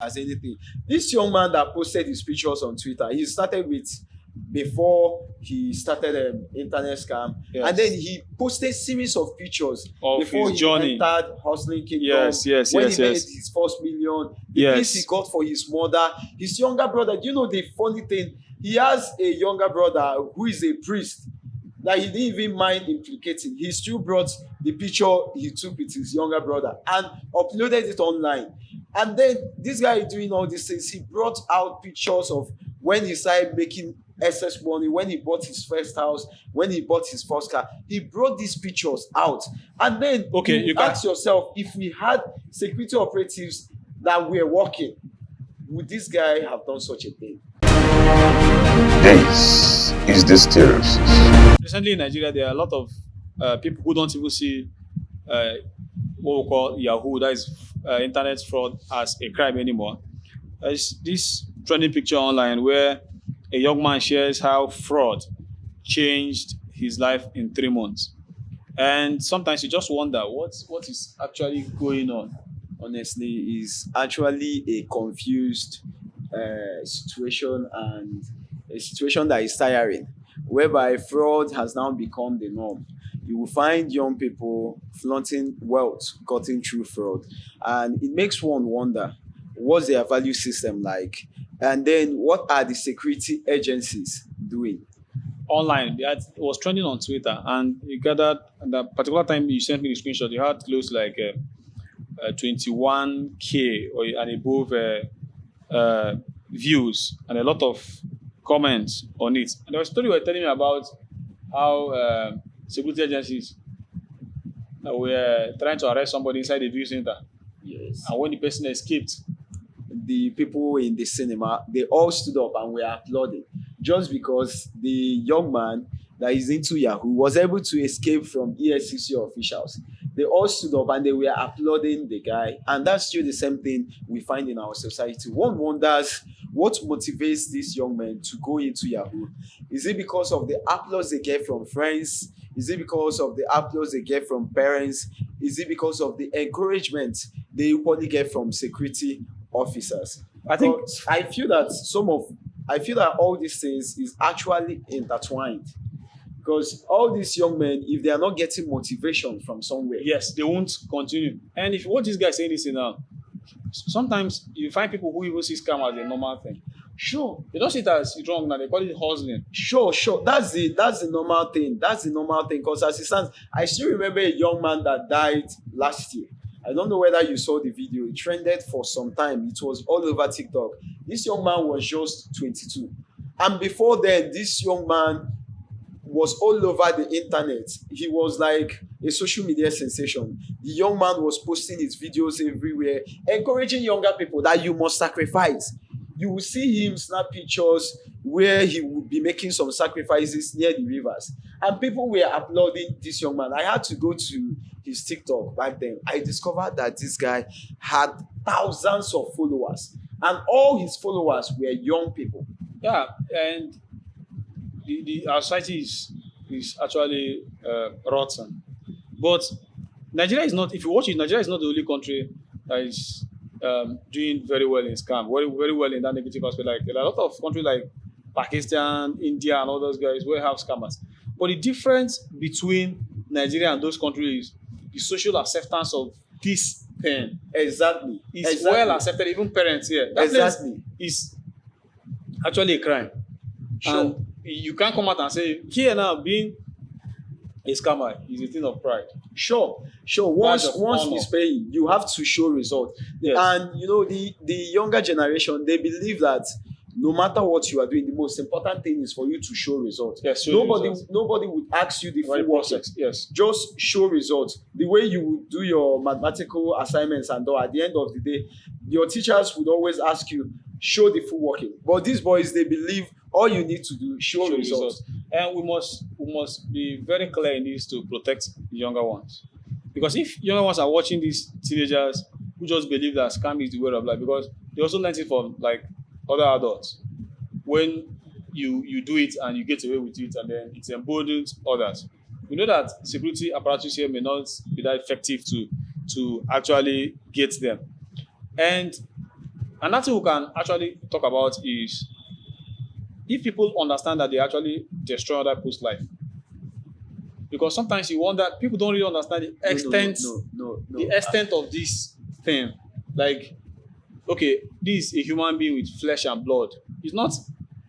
as anything. This young man that posted his pictures on Twitter, he started with before he started internet scam, and then Yes. he posted series of pictures Of before his he journey. entered hustling kingdom. Yes, yes, When yes, he made yes. his first million, the things he Yes. got for his mother, his younger brother. Do you know the funny thing? He has a younger brother who is a priest that he didn't even mind implicating. He still brought the picture he took with his younger brother and uploaded it online. And then this guy doing all these things, he brought out pictures of when he started making excess money, when he bought his first house, when he bought his first car. He brought these pictures out. And then Okay, you can. ask yourself, if we had security operatives that were working, would this guy have done such a thing? This is the Stereosis. Recently in Nigeria, there are a lot of people who don't even see uh, what we call Yahoo, that is internet fraud, as a crime anymore. There's this trending picture online where a young man shares how fraud changed his life in 3 months. And sometimes you just wonder what is actually going on. Honestly, is actually a confused situation, and a situation that is tiring, whereby fraud has now become the norm. You will find young people flaunting wealth gotten through fraud, and it makes one wonder what's their value system like, and then what are the security agencies doing? Online. It was trending on Twitter, and you gathered at that particular time you sent me the screenshot. You had close like 21K or and above views and a lot of comments on it. And there was a story you were telling me about how security agencies were trying to arrest somebody inside the view center, Yes. and when the person escaped, The people in the cinema, they all stood up and were applauding just because the young man that is into Yahoo was able to escape from ESCC officials. They all stood up and they were applauding the guy, and that's still the same thing we find in our society. One wonders what motivates these young men to go into Yahoo. Is it because of the applause they get from friends? Is it because of the applause they get from parents? Is it because of the encouragement they equally get from security officers? I think But I feel that all these things is actually intertwined, because all these young men, if they are not getting motivation from somewhere, yes, they won't continue. And if what this guy is saying this now, sometimes you find people who even see scam as a normal thing. sure, They don't see it as wrong now, they call it hustling. sure, that's the normal thing. That's the normal thing. Because as it stands, I still remember a young man that died last year. I don't know whether you saw the video. It trended for some time. It was all over TikTok. This young man was just 22, and before then, this young man was all over the internet. He was like a social media sensation. The young man was posting his videos everywhere, encouraging younger people that you must sacrifice. You will see him snap pictures where he would be making some sacrifices near the rivers. And people were applauding this young man. I had to go to his TikTok back then. I discovered that this guy had thousands of followers, and all his followers were young people. Yeah, and our society is actually rotten. But Nigeria is not. If you watch it, Nigeria is not the only country that is doing very well in scam, very well in that negative aspect. Like a lot of countries like Pakistan, India, and all those guys will have scammers. But the difference between Nigeria and those countries is the social acceptance of this thing Exactly. is Exactly. well accepted. Even parents here, that Exactly. place is actually a crime. Sure. And you can't come out and say here now being a scammer is a thing of pride. Sure. Once Badge of once honor. it's paying, you have to show result. Yes. And you know, the younger generation, they believe that no matter what you are doing, the most important thing is for you to show results. Yes, show the Nobody results. nobody would ask you the Right full work. process. Yes. Just show results. The way you would do your mathematical assignments, and all, at the end of the day, your teachers would always ask you, show the full working. But these boys, they believe all you need to do, show results. And we must be very clear in this to protect the younger ones. Because if younger ones are watching these teenagers who just believe that scam is the way of life, because they also learn it from like other adults. When you do it and you get away with it, and then it emboldens others. We know that security apparatus here may not be that effective to actually get them. And Another thing we can actually talk about is if people understand that they actually destroy other people's life. Because sometimes you wonder, people don't really understand the extent, the extent of this thing. Like, okay, this is a human being with flesh and blood. It's not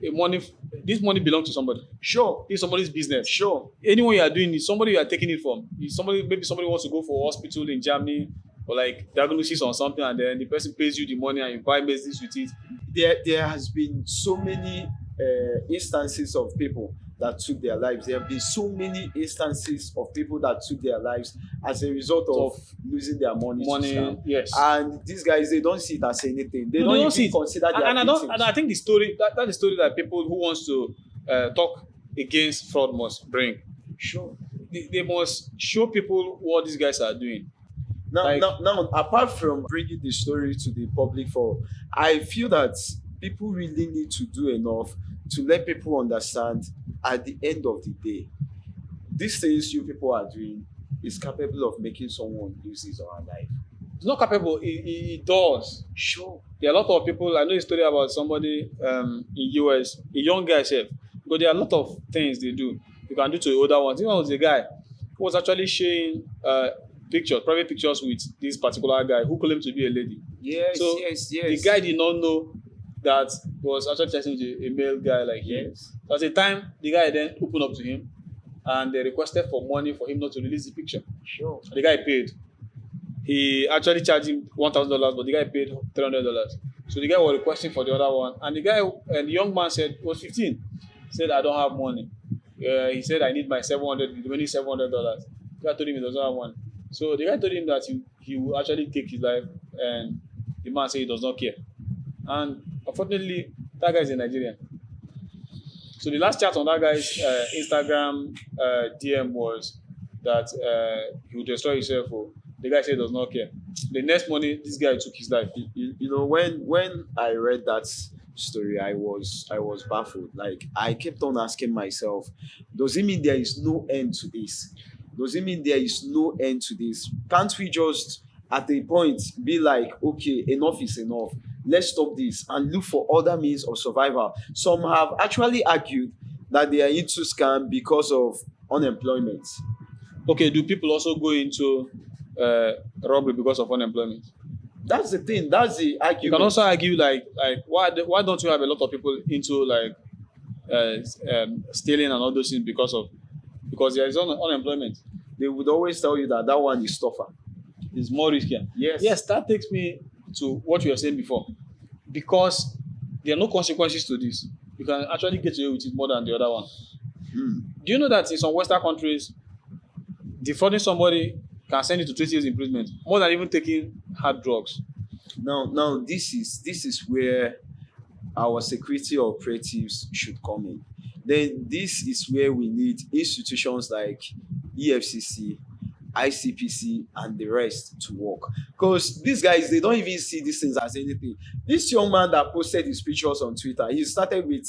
a money. This money belongs to somebody. Sure. It's somebody's business. Sure. Anyone you are doing is somebody you are taking it from. It's somebody, maybe somebody wants to go for hospital in Germany or like diagnosis on something, and then the person pays you the money and you buy medicines with it. There has been so many instances of people that took their lives. There have been so many instances of people that took their lives as a result of losing their money. Yes. And these guys, they don't see it as anything. They No, don't they even see it. consider their And I think the story that's the story that people who wants to talk against fraud must bring. Sure. They must show people what these guys are doing. Now, apart from bringing the story to the public for, I feel that people really need to do enough to let people understand at the end of the day, these things you people are doing is capable of making someone lose his or her life. It's not capable. It does. Sure. There are a lot of people. I know a story about somebody in US, a young guy, chef. But there are a lot of things they do. You can do to the older ones. Even was a guy who was actually sharing pictures, private pictures with this particular guy who claimed to be a lady. Yes, So yes. the guy did not know that he was actually chatting with a male guy like him. Yes. So at the time, the guy then opened up to him and they requested for money for him not to release the picture. Sure. The guy paid. He actually charged him $1,000, but the guy paid $300. So the guy was requesting for the other one, and the young man said he was 15. Said, "I don't have money." He said, "I need my $700, the remaining $700." The guy told him he doesn't have one. So the guy told him that he will actually take his life, and the man said he does not care. And unfortunately, that guy is a Nigerian. So the last chat on that guy's Instagram DM was that he would destroy himself. The guy said he does not care. The next morning, this guy took his life. You know, when I read that story, I was baffled. Like, I kept on asking myself, does it mean there is no end to this? Does it mean there is no end to this? Can't we just at a point be like, okay, enough is enough, let's stop this and look for other means of survival? Some have actually argued that they are into scam because of unemployment. Okay, do people also go into robbery because of unemployment? That's the thing. That's the argument. You can also argue like why don't you have a lot of people into like stealing and all those things because there is unemployment. They would always tell you that one is tougher. It's more riskier. Yes, that takes me to what you were saying before. Because there are no consequences to this. You can actually get away with it more than the other one. Do you know that in some Western countries, defrauding somebody can send you to 20 years imprisonment, more than even taking hard drugs? Now this is where our security operatives should come in. Then this is where we need institutions like EFCC, ICPC, and the rest to work. Because these guys, they don't even see these things as anything. This young man that posted his pictures on Twitter, he started with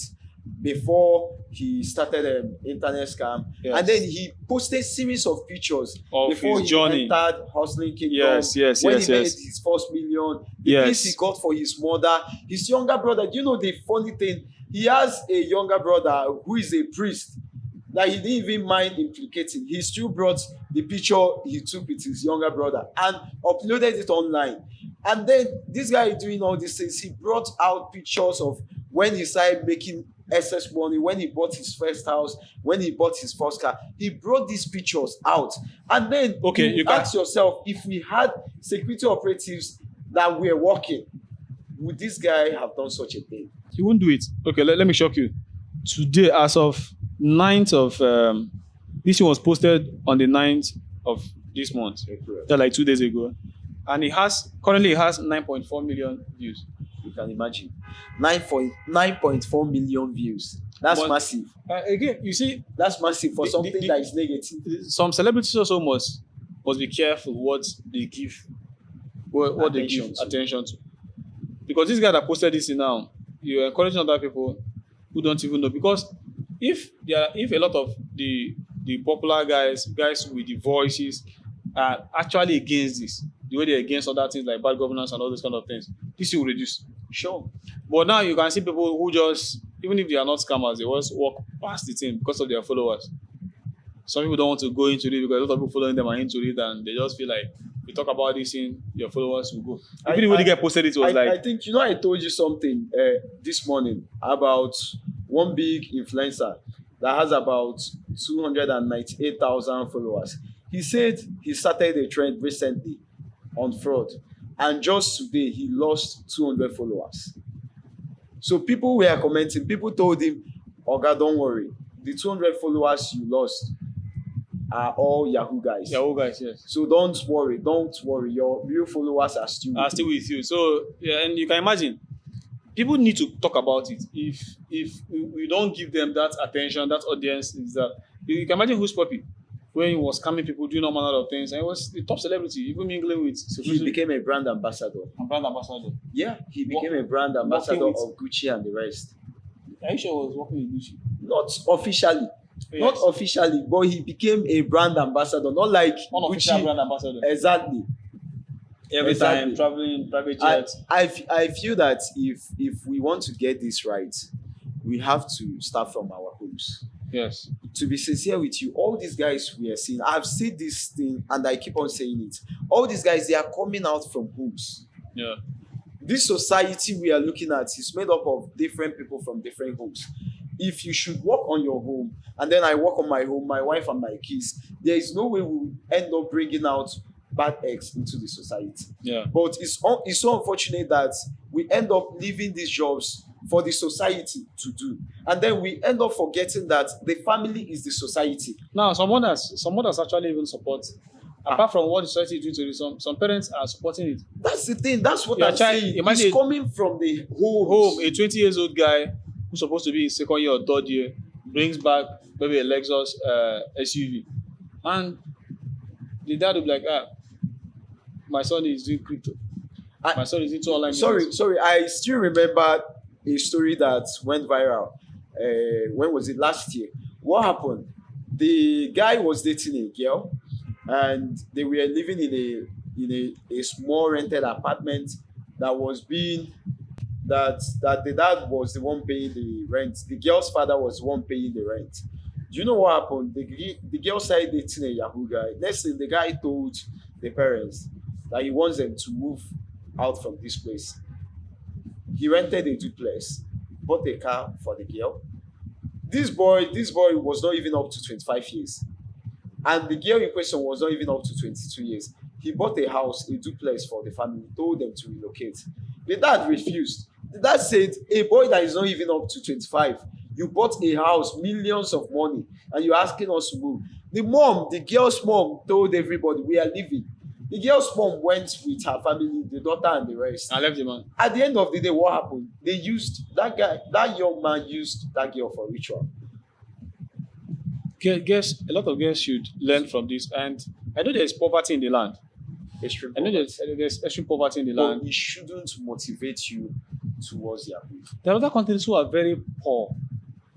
before he started internet scam, Yes. and then he posted series of pictures Of before his he journey. entered hustling kingdom. Yes, when yes, he made yes. his first million, the Yes. things he got for his mother, his younger brother. Do you know the funny thing? He has a younger brother who is a priest that he didn't even mind implicating. He still brought the picture he took with his younger brother and uploaded it online. And then this guy doing all these things, he brought out pictures of when he started making excess money, when he bought his first house, when he bought his first car. He brought these pictures out. And then you ask yourself, if we had security operatives that were working, would this guy have done such a thing? He won't do it. Okay, let me shock you. Today, as of 9th of this was posted on the 9th of this month. That's like 2 days ago. And currently it has 9.4 million views. You can imagine. 9.4 million views. That's massive. Again, you see, that's massive for something that is negative. Some celebrities also must be careful what they give attention to. Because this guy that posted this now, you're encouraging other people who don't even know. Because if a lot of the popular guys with the voices are actually against this, the way they're against other things like bad governance and all those kind of things, this will reduce. Sure. But now you can see people who just, even if they are not scammers, they just walk past the thing because of their followers. Some people don't want to go into it because a lot of people following them are into it, and they just feel like you talk about this thing, your followers will go. Even when the guy posted it, was I think, I told you something this morning about one big influencer that has about 298,000 followers. He said he started a trend recently on fraud, and just today he lost 200 followers. So people were commenting, people told him, Oga, don't worry, the 200 followers you lost are all Yahoo guys. Yahoo guys, yes. So don't worry, your real followers are still with you. So yeah, and you can imagine, people need to talk about it. If we don't give them that attention, that audience, is that you can imagine who's Poppy when he was scamming people, doing all manner of things, and he was the top celebrity, even mingling with. He became a brand ambassador. Yeah, he became a brand ambassador of Gucci and the rest. Are you sure he was working with Gucci? Not officially. Yes. Not officially, but he became a brand ambassador, not like unofficial Gucci. Brand ambassador. Exactly. Every time traveling private jets. I feel that if we want to get this right, we have to start from our homes. Yes. To be sincere with you, all these guys we are seeing, I've said this thing and I keep on saying it. All these guys, they are coming out from homes. Yeah. This society we are looking at is made up of different people from different homes. If you should work on your home and then I work on my home, my wife and my kids, there is no way we will end up bringing out bad eggs into the society. Yeah. But it's so unfortunate that we end up leaving these jobs for the society to do, and then we end up forgetting that the family is the society. Now, some others actually even support. Apart from what the society is doing to it, some parents are supporting it. That's the thing. That's what I'm saying. It's coming from the home. A 20-year-old guy who's supposed to be in second year or third year brings back maybe a Lexus SUV, and the dad will be like, my son is doing crypto. My son is into online business. Sorry. I still remember a story that went viral. When was it? Last year. What happened? The guy was dating a girl, and they were living in a small rented apartment that was being that the dad was the one paying the rent. The girl's father was the one paying the rent. Do you know what happened? The girl started dating a Yahoo guy. Next thing, the guy told the parents that he wants them to move out from this place. He rented a duplex, bought a car for the girl. This boy was not even up to 25 years. And the girl in question was not even up to 22 years. He bought a house, a duplex for the family, told them to relocate. The dad refused. The dad said, a boy that is not even up to 25, you bought a house, millions of money, and you're asking us to move. The girl's mom told everybody, we are leaving. The girl's mom went with her family, the daughter and the rest. I left the man. At the end of the day, what happened? They used that young man used that girl for ritual. Guess a lot of girls should learn from this. And I know there's poverty in the land. Extreme I know poverty. there's extreme poverty in the But land. it shouldn't motivate you towards Yahoo. There are other countries who are very poor.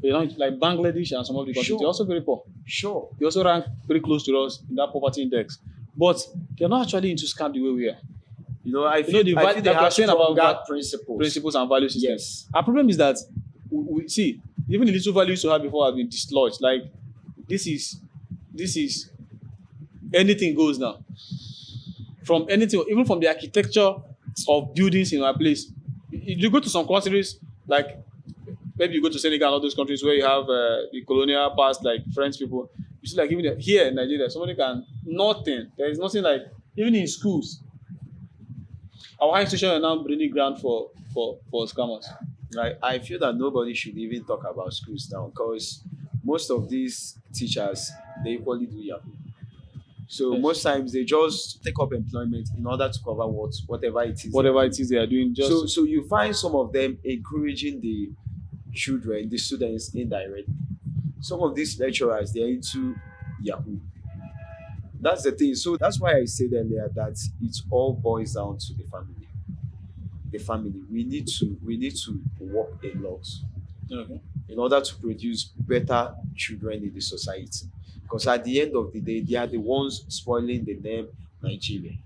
Like Bangladesh and some of the countries, Sure. they're also very poor. Sure. They also rank very close to us in that poverty index. But they're not actually into scam the way we are. I feel they have stronger Principles and value systems. Yes. Our problem is that we see, even the little values we had before have been dislodged. Like this is anything goes now. From anything, even from the architecture of buildings in our place. If you go to some countries, like maybe you go to Senegal and all those countries where you have the colonial past, like French people, you see, like even here in Nigeria, somebody can nothing. There is nothing like even in schools. Our high institution are now breeding ground for scammers. I feel that nobody should even talk about schools now because most of these teachers they equally do Yahoo. So Yes. most times they just take up employment in order to cover whatever it is. Whatever it is they are doing, just So you find some of them encouraging the children, the students indirectly. Some of these lecturers they are into Yahoo. That's the thing. So that's why I said earlier that it all boils down to the family. The family. We need to work a lot okay. in order to produce better children in the society. Because at the end of the day, they are the ones spoiling the name Nigeria.